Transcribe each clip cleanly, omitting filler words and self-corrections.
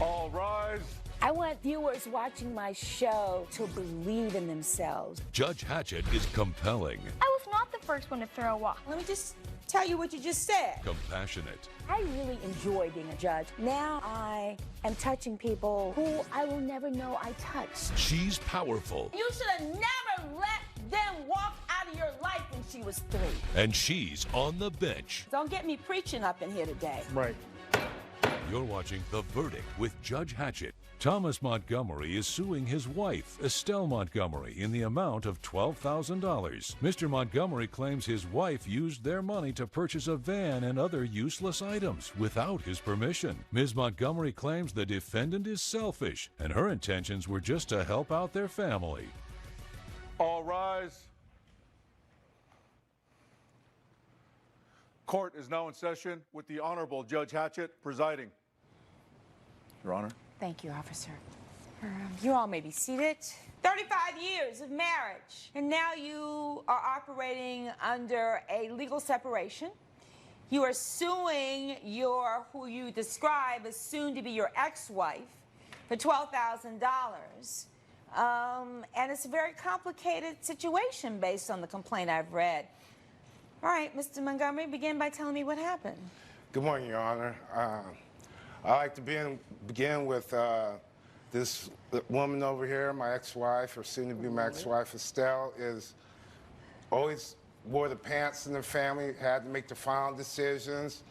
All rise. I want viewers watching my show to believe in themselves. Judge Hatchett is compelling. I was not the first one to throw a walk. Let me just tell you what you just said. Compassionate. I really enjoy being a judge. Now I am touching people who I will never know I touched. She's powerful. You should have never let them walk out of your life when she was 3. And she's on the bench. Don't get me preaching up in here today. Right. You're watching The Verdict with Judge Hatchett. Thomas Montgomery is suing his wife, Estelle Montgomery, in the amount of $12,000. Mr. Montgomery claims his wife used their money to purchase a van and other useless items without his permission. Ms. Montgomery claims the defendant is selfish and her intentions were just to help out their family. All rise. Court is now in session with the Honorable Judge Hatchett presiding. Your Honor. Thank you, officer. You all may be seated. 35 years of marriage, and now you are operating under a legal separation. You are suing who you describe as soon to be your ex-wife for $12,000. And it's a very complicated situation based on the complaint I've read. All right, Mr. Montgomery, begin by telling me what happened. Good morning, Your Honor. I'd like to begin with this woman over here, my ex-wife, or soon-to-be my ex-wife, Estelle, always wore the pants in the family, had to make the final decisions.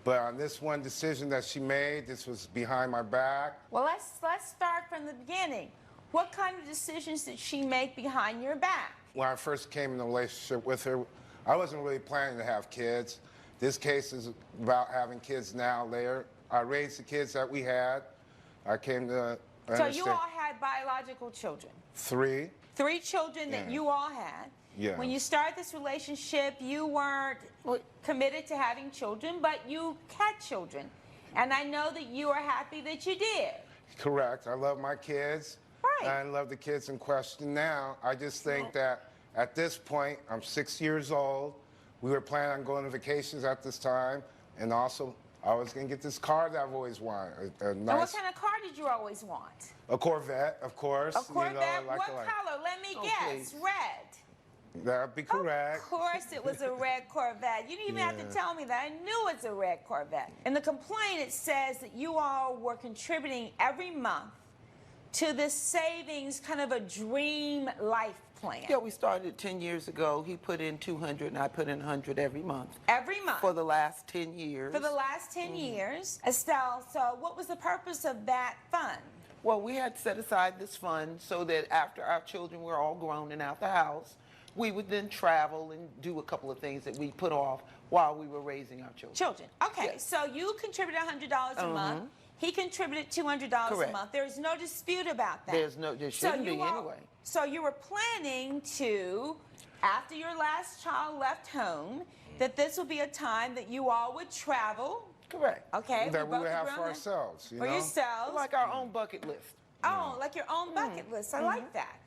But on this one decision that she made, this was behind my back. Well, let's start from the beginning. What kind of decisions did she make behind your back? When I first came in a relationship with her, I wasn't really planning to have kids. This case is about having kids now, later. I raised the kids that we had. I came to understand. So you all had biological children? 3. 3 children that you all had. Yeah. When you started this relationship, you weren't committed to having children, but you had children. And I know that you are happy that you did. Correct. I love my kids. Right. I love the kids in question now. I just think that at this point, I'm 6 years old. We were planning on going on vacations at this time, and also I was going to get this car that I've always wanted. A nice, And what kind of car did you always want? a Corvette, of course. A Corvette? Like What color? Let me guess. please. Red. That'd be correct. Of course it was a red Corvette. You didn't even have to tell me that. I knew it's a red Corvette. In the complaint, it says that you all were contributing every month to this savings, kind of a dream life plan. Yeah, we started 10 years ago. He put in 200 and I put in 100 every month. Every month? For the last 10 years. For the last 10 years. Estelle, so what was the purpose of that fund? Well, we had set aside this fund so that after our children were all grown and out the house, we would then travel and do a couple of things that we put off while we were raising our children. Okay, Yes. so you contributed $100 a month. He contributed $200 Correct. a month. There is no dispute about that. There shouldn't be anyway. So you were planning to, after your last child left home, that this would be a time that you all would travel. Correct. Okay. That we both would have grown for men. ourselves, For yourselves. Like our own bucket list. Oh, like your own bucket list. I like that.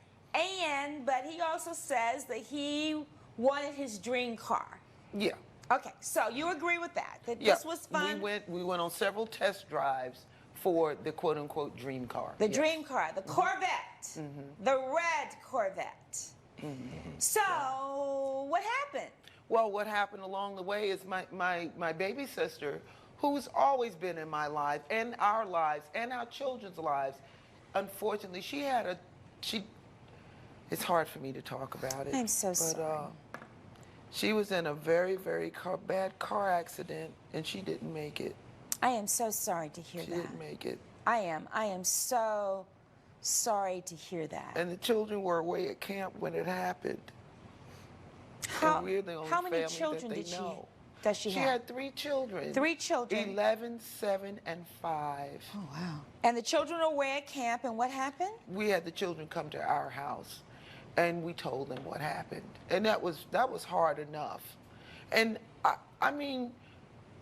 But he also says that he wanted his dream car. Yeah. Okay, so you agree with that? That Yeah. this was fun? We went on several test drives for the quote-unquote dream car. The dream car, the Corvette, the red Corvette. So what happened? Well, what happened along the way is my baby sister, who's always been in my life and our lives and our children's lives, unfortunately, it's hard for me to talk about it. I'm so sorry. She was in a very, very bad car accident, and she didn't make it. I am so sorry to hear She that. didn't make it. I am so sorry to hear that. And the children were away at camp when it happened. How, and we're the only how many family children that they does she She have? had 3 children. 3 children. 11, 7, and 5. Oh, wow. And the children were away at camp, and what happened? We had the children come to our house, and we told them what happened. And that was hard enough. And I mean,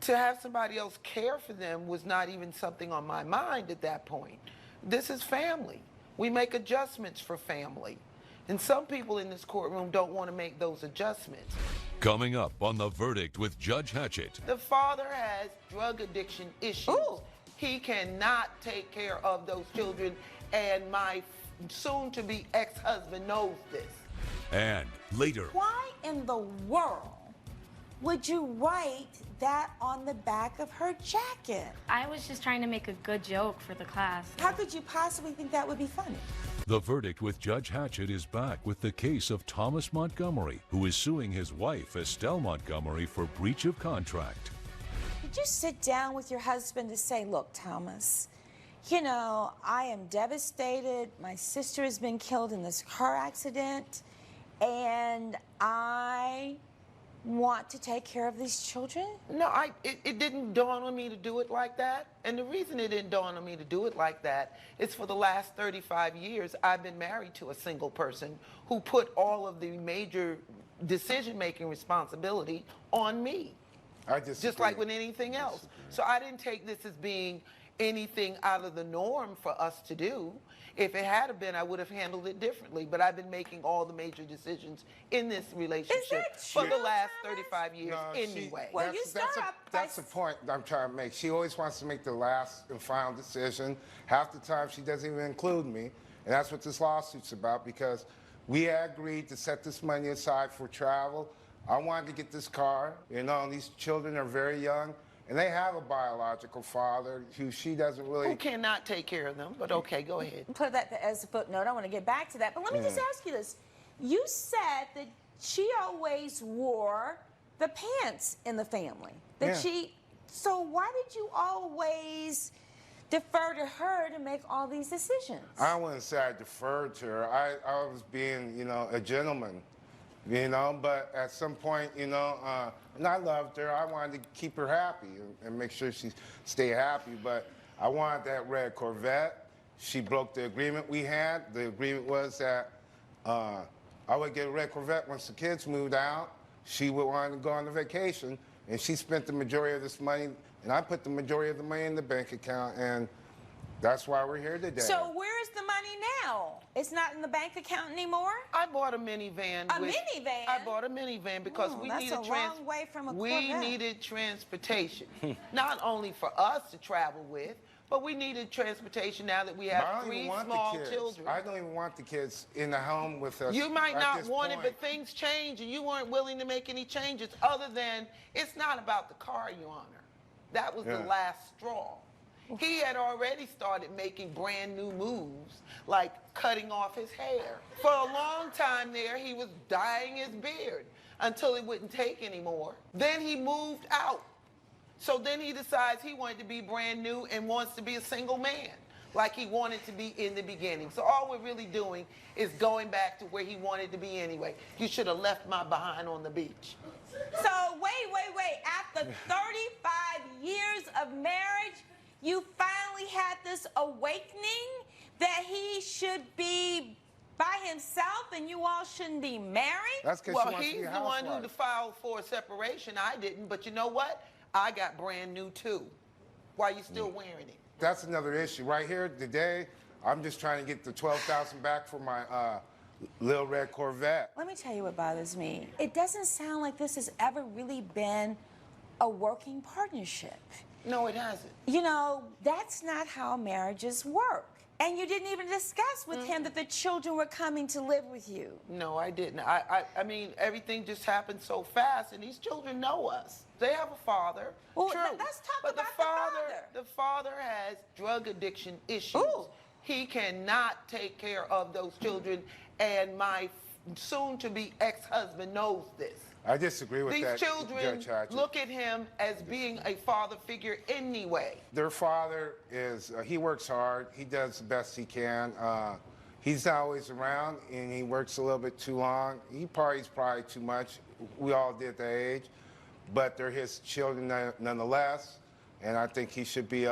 to have somebody else care for them was not even something on my mind at that point. This is family. We make adjustments for family. And some people in this courtroom don't want to make those adjustments. Coming up on The Verdict with Judge Hatchett. The father has drug addiction issues. Ooh. He cannot take care of those children, and my soon-to-be ex-husband knows this. And later, Why in the world would you write that on the back of her jacket? I was just trying to make a good joke for the class. How could you possibly think that would be funny? the verdict with Judge Hatchett is back with the case of Thomas Montgomery, who is suing his wife, Estelle Montgomery, for breach of contract. Did you sit down with your husband to say, look, Thomas, you know, I am devastated. My sister has been killed in this car accident, and I want to take care of these children? No, it didn't dawn on me to do it like that. And the reason it didn't dawn on me to do it like that is for the last 35 years, I've been married to a single person who put all of the major decision-making responsibility on me. I disagree. Just like with anything else. So I didn't take this as being anything out of the norm for us to do. If it had been, I would have handled it differently. But I've been making all the major decisions in this relationship for the last 35 years anyway. Well, you start up by... That's the point I'm trying to make. She always wants to make the last and final decision. Half the time, she doesn't even include me. And that's what this lawsuit's about, because we agreed to set this money aside for travel. I wanted to get this car. You know, these children are very young. And they have a biological father who she doesn't really... Who cannot take care of them, but okay, go ahead. Put that as a footnote. I want to get back to that. But let me just ask you this. You said that she always wore the pants in the family. That she... So why did you always defer to her to make all these decisions? I wouldn't say I deferred to her. I was being, you know, a gentleman. You know, but at some point, you know, and I loved her. I wanted to keep her happy and make sure she stayed happy. But I wanted that red Corvette. She broke the agreement we had. The agreement was that I would get a red Corvette once the kids moved out. She would want to go on a vacation, and she spent the majority of this money, and I put the majority of the money in the bank account, and that's why we're here today. So where's the money now? It's not in the bank account anymore? I bought a minivan. Minivan? I bought a minivan because we needed that's a long way from a we Corvette. needed transportation, not only for us to travel with, but we needed transportation now that we have 3 small children. I don't even want the kids in the home with us. You might at not this want it, point. but things change, and you weren't willing to make any changes other than it's not about the car, Your Honor. That was the last straw. He had already started making brand new moves, like cutting off his hair. For a long time there, he was dyeing his beard until he wouldn't take anymore. Then he moved out. So then he decides he wanted to be brand new and wants to be a single man, like he wanted to be in the beginning. So all we're really doing is going back to where he wanted to be anyway. You should have left my behind on the beach. So wait. After 35 years of marriage, you finally had this awakening that he should be by himself and you all shouldn't be married? That's because Well, he's the one who filed for a separation. I didn't. But you know what? I got brand new, too. Why are you still wearing it? That's another issue. Right here today, I'm just trying to get the $12,000 back for my little red Corvette. Let me tell you what bothers me. It doesn't sound like this has ever really been a working partnership. No, it hasn't. You know, that's not how marriages work. And you didn't even discuss with him that the children were coming to live with you. No, I didn't. I mean, everything just happened so fast, and these children know us. They have a father. Well, True. let's talk but about the father. The father has drug addiction issues. Ooh. He cannot take care of those children, and my soon-to-be ex-husband knows this. I disagree with that, These children Judge Hatchett. look at him as being a father figure anyway. Their father is, he works hard. He does the best he can. He's not always around, and he works a little bit too long. He parties probably too much. We all did at that age. But they're his children nonetheless, and I think he should be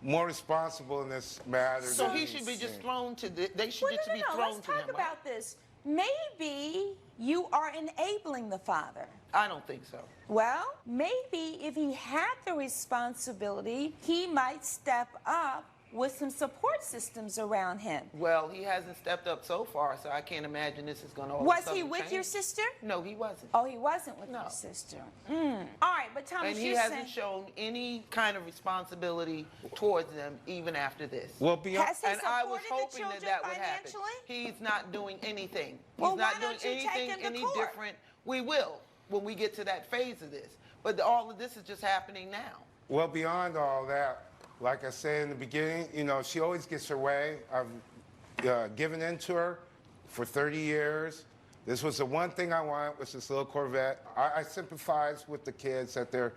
more responsible in this matter. So he should be just thrown to the, they should just be thrown Let's to him. talk about this. Maybe you are enabling the father. I don't think so. Well, maybe if he had the responsibility, he might step up with some support systems around him. Well, he hasn't stepped up so far, so I can't imagine this is going to. Was he with your sister? No, he wasn't. Oh, he wasn't with your sister. All right, but Thomas, And he you're hasn't saying... shown any kind of responsibility towards them even after this. Well, beyond, Has he And I was supported the hoping that children that would happen. financially? He's not doing anything. Well, He's why not doing don't you take anything him to any court? different. We will when we get to that phase of this. But all of this is just happening now. well, beyond all that, like I said in the beginning, you know, she always gets her way. I've given in to her for 30 years. This was the one thing I wanted, was this little Corvette. I sympathize with the kids that they're,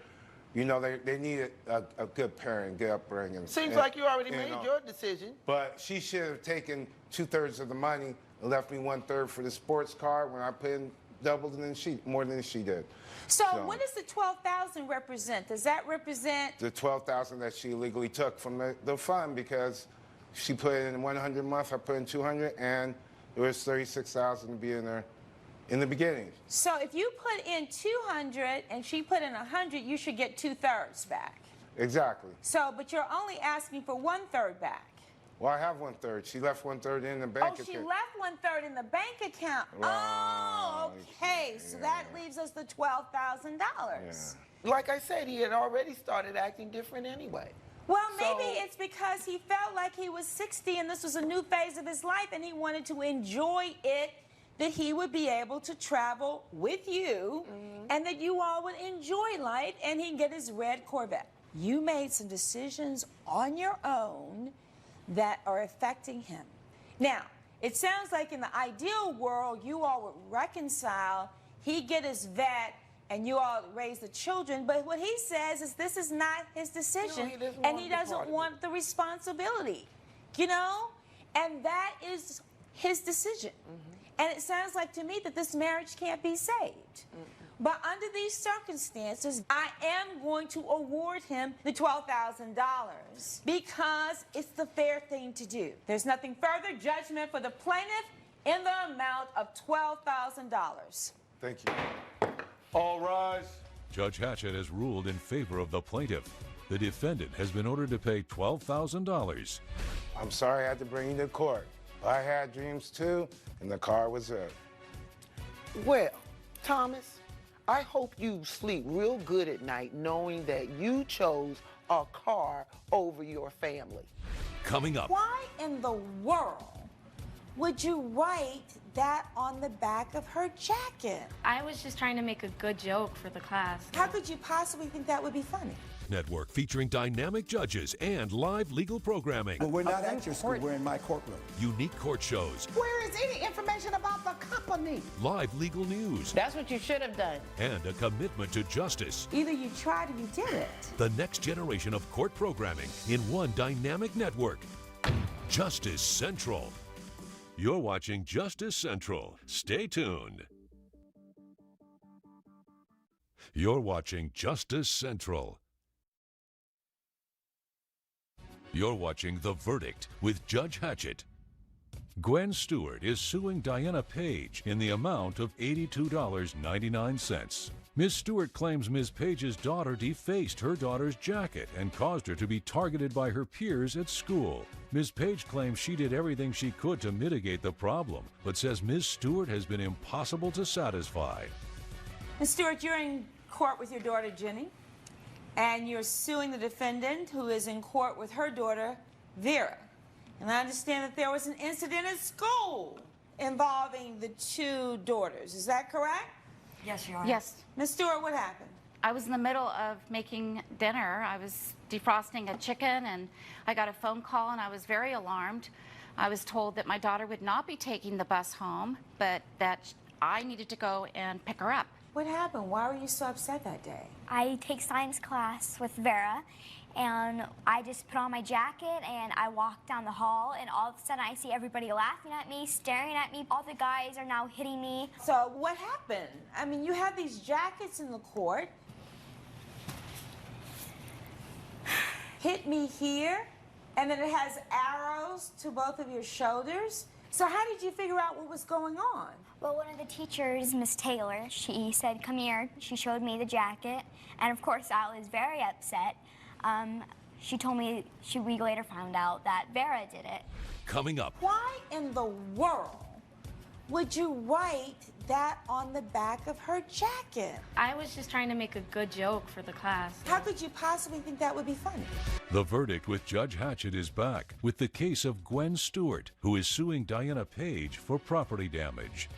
you know, they need a good parent, good upbringing. Seems And, like you already you made know, your decision. But she should have taken 2/3 of the money and left me 1/3 for the sports car when I put in double more than she did. So what does the $12,000 represent? Does that represent... The $12,000 that she illegally took from the fund, because she put in 100 a month, I put in 200, and it was 36,000 to be in there in the beginning. So if you put in 200 and she put in 100, you should get 2/3 back. Exactly. So, but you're only asking for 1/3 back. Well, I have 1/3. She left 1/3 in the bank Oh, account. she left 1/3 in the bank account. Oh, Right. okay. So that leaves us the $12,000. Like I said, he had already started acting different anyway. Well, maybe So- it's because he felt like he was 60 and this was a new phase of his life and he wanted to enjoy it, that he would be able to travel with you and that you all would enjoy life and he'd get his red Corvette. You made some decisions on your own that are affecting him. Now, it sounds like in the ideal world, you all would reconcile, he'd get his vet, and you all raise the children, but what he says is this is not his decision, he doesn't and want he the doesn't part of want the responsibility, you know? And that is his decision. And it sounds like to me that this marriage can't be saved. But under these circumstances, I am going to award him the $12,000 because it's the fair thing to do. There's nothing further. Judgment for the plaintiff in the amount of $12,000. Thank you. All rise. Judge Hatchett has ruled in favor of the plaintiff. The defendant has been ordered to pay $12,000. I'm sorry I had to bring you to court. I had dreams too, and the car was it. Well, Thomas, I hope you sleep real good at night knowing that you chose a car over your family. Coming up, Why in the world would you write that on the back of her jacket? I was just trying to make a good joke for the class. How could you possibly think that would be funny? network featuring dynamic judges and live legal programming. Well, we're not at your school, we're in my courtroom. Unique court shows. Where is any information about the company? Live legal news. That's what you should have done. And a commitment to justice. Either you tried or you did it. The next generation of court programming in one dynamic network. Justice Central. You're watching Justice Central. Stay tuned. You're watching Justice Central. You're watching The Verdict with Judge Hatchett. Gwen Stewart is suing Diana Page in the amount of $82.99. Ms. Stewart claims Ms. Page's daughter defaced her daughter's jacket and caused her to be targeted by her peers at school. Ms. Page claims she did everything she could to mitigate the problem, but says Ms. Stewart has been impossible to satisfy. Ms. Stewart, you're in court with your daughter, Jenny, and you're suing the defendant who is in court with her daughter, Vera. And I understand that there was an incident at school involving the two daughters. Is that correct? Yes, Your Honor. Yes. Ms. Stewart, what happened? I was in the middle of making dinner. I was defrosting a chicken, and I got a phone call, and I was very alarmed. I was told that my daughter would not be taking the bus home, but that I needed to go and pick her up. What happened? Why were you so upset that day? I take science class with Vera, and I just put on my jacket and I walk down the hall, and all of a sudden I see everybody laughing at me, staring at me. All the guys are now hitting me. So what happened? I mean, you have these jackets in the court. Hit me here, and then it has arrows to both of your shoulders. So how did you figure out what was going on? Well, one of the teachers, Miss Taylor, she said, "Come here." She showed me the jacket, and of course I was very upset. she told me, we later found out that Vera did it. Coming up, Why in the world would you write that on the back of her jacket? I was just trying to make a good joke for the class. How could you possibly think that would be funny? The Verdict with Judge Hatchett is back with the case of Gwen Stewart, who is suing Diana Page for property damage.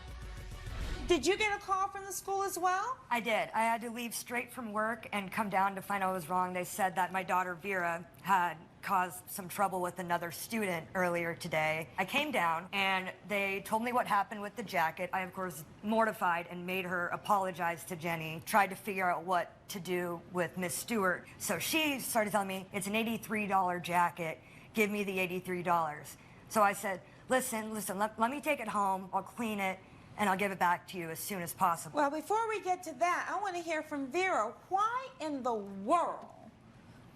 Did you get a call from the school as well? I did. I had to leave straight from work and come down to find out I was wrong. They said that my daughter Vera had caused some trouble with another student earlier today. I came down and they told me what happened with the jacket. I, of course, mortified and made her apologize to Jenny, tried to figure out what to do with Miss Stewart. So she started telling me, it's an $83 jacket, give me the $83. So I said, listen, let me take it home, I'll clean it, and I'll give it back to you as soon as possible. Well, before we get to that, I want to hear from Vera. Why in the world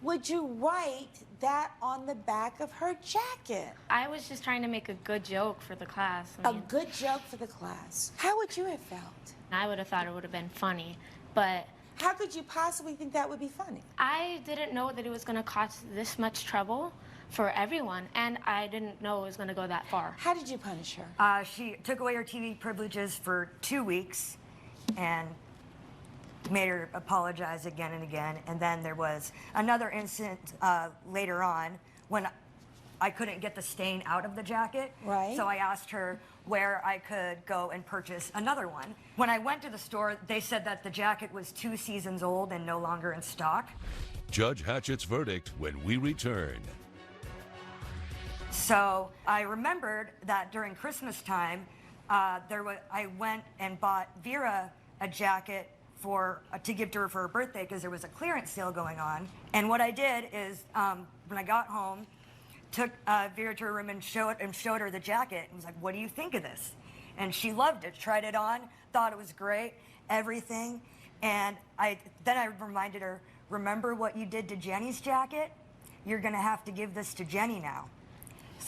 would you write that on the back of her jacket? I was just trying to make a good joke for the class. A good joke for the class. How would you have felt? I would have thought it would have been funny, but how could you possibly think that would be funny? I didn't know that it was going to cause this much trouble for everyone, and I didn't know it was going to go that far. How did you punish her? She took away her TV privileges for 2 weeks and made her apologize again and again. And then there was another incident later on when I couldn't get the stain out of the jacket. Right. So I asked her where I could go and purchase another one. When I went to the store, they said that the jacket was 2 seasons old and no longer in stock. Judge Hatchett's verdict when we return. So I remembered that during Christmas time, I went and bought Vera a jacket to give to her for her birthday because there was a clearance sale going on. And what I did is, when I got home, took Vera to her room and showed her the jacket and was like, what do you think of this? And she loved it, tried it on, thought it was great, everything. And then I reminded her, remember what you did to Jenny's jacket? You're gonna have to give this to Jenny now.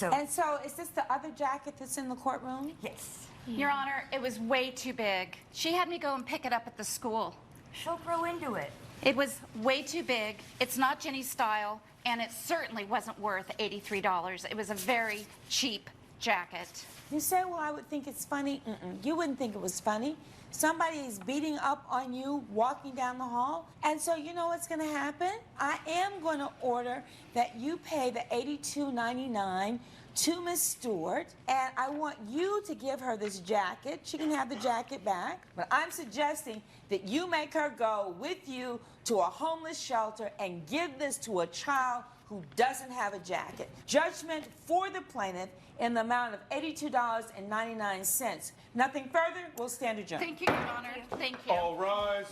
And so is this the other jacket that's in the courtroom? Yes. Your Honor, it was way too big. She had me go and pick it up at the school. She'll grow into it. It was way too big. It's not Jenny's style, and it certainly wasn't worth $83. It was a very cheap jacket. You say, well, I would think it's funny. You wouldn't think it was funny. Somebody's beating up on you walking down the hall. And so you know what's going to happen? I am going to order that you pay the $82.99 to Miss Stewart, and I want you to give her this jacket. She can have the jacket back, but I'm suggesting that you make her go with you to a homeless shelter and give this to a child who doesn't have a jacket. Judgment for the plaintiff in the amount of $82.99. Nothing further, we'll stand adjourned. Thank you, Your Honor. Thank you. All rise.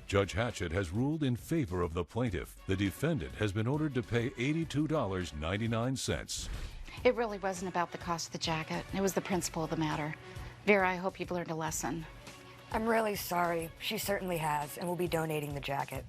Judge Hatchett has ruled in favor of the plaintiff. The defendant has been ordered to pay $82.99. It really wasn't about the cost of the jacket. It was the principle of the matter. Vera, I hope you've learned a lesson. I'm really sorry. She certainly has, and we'll be donating the jacket.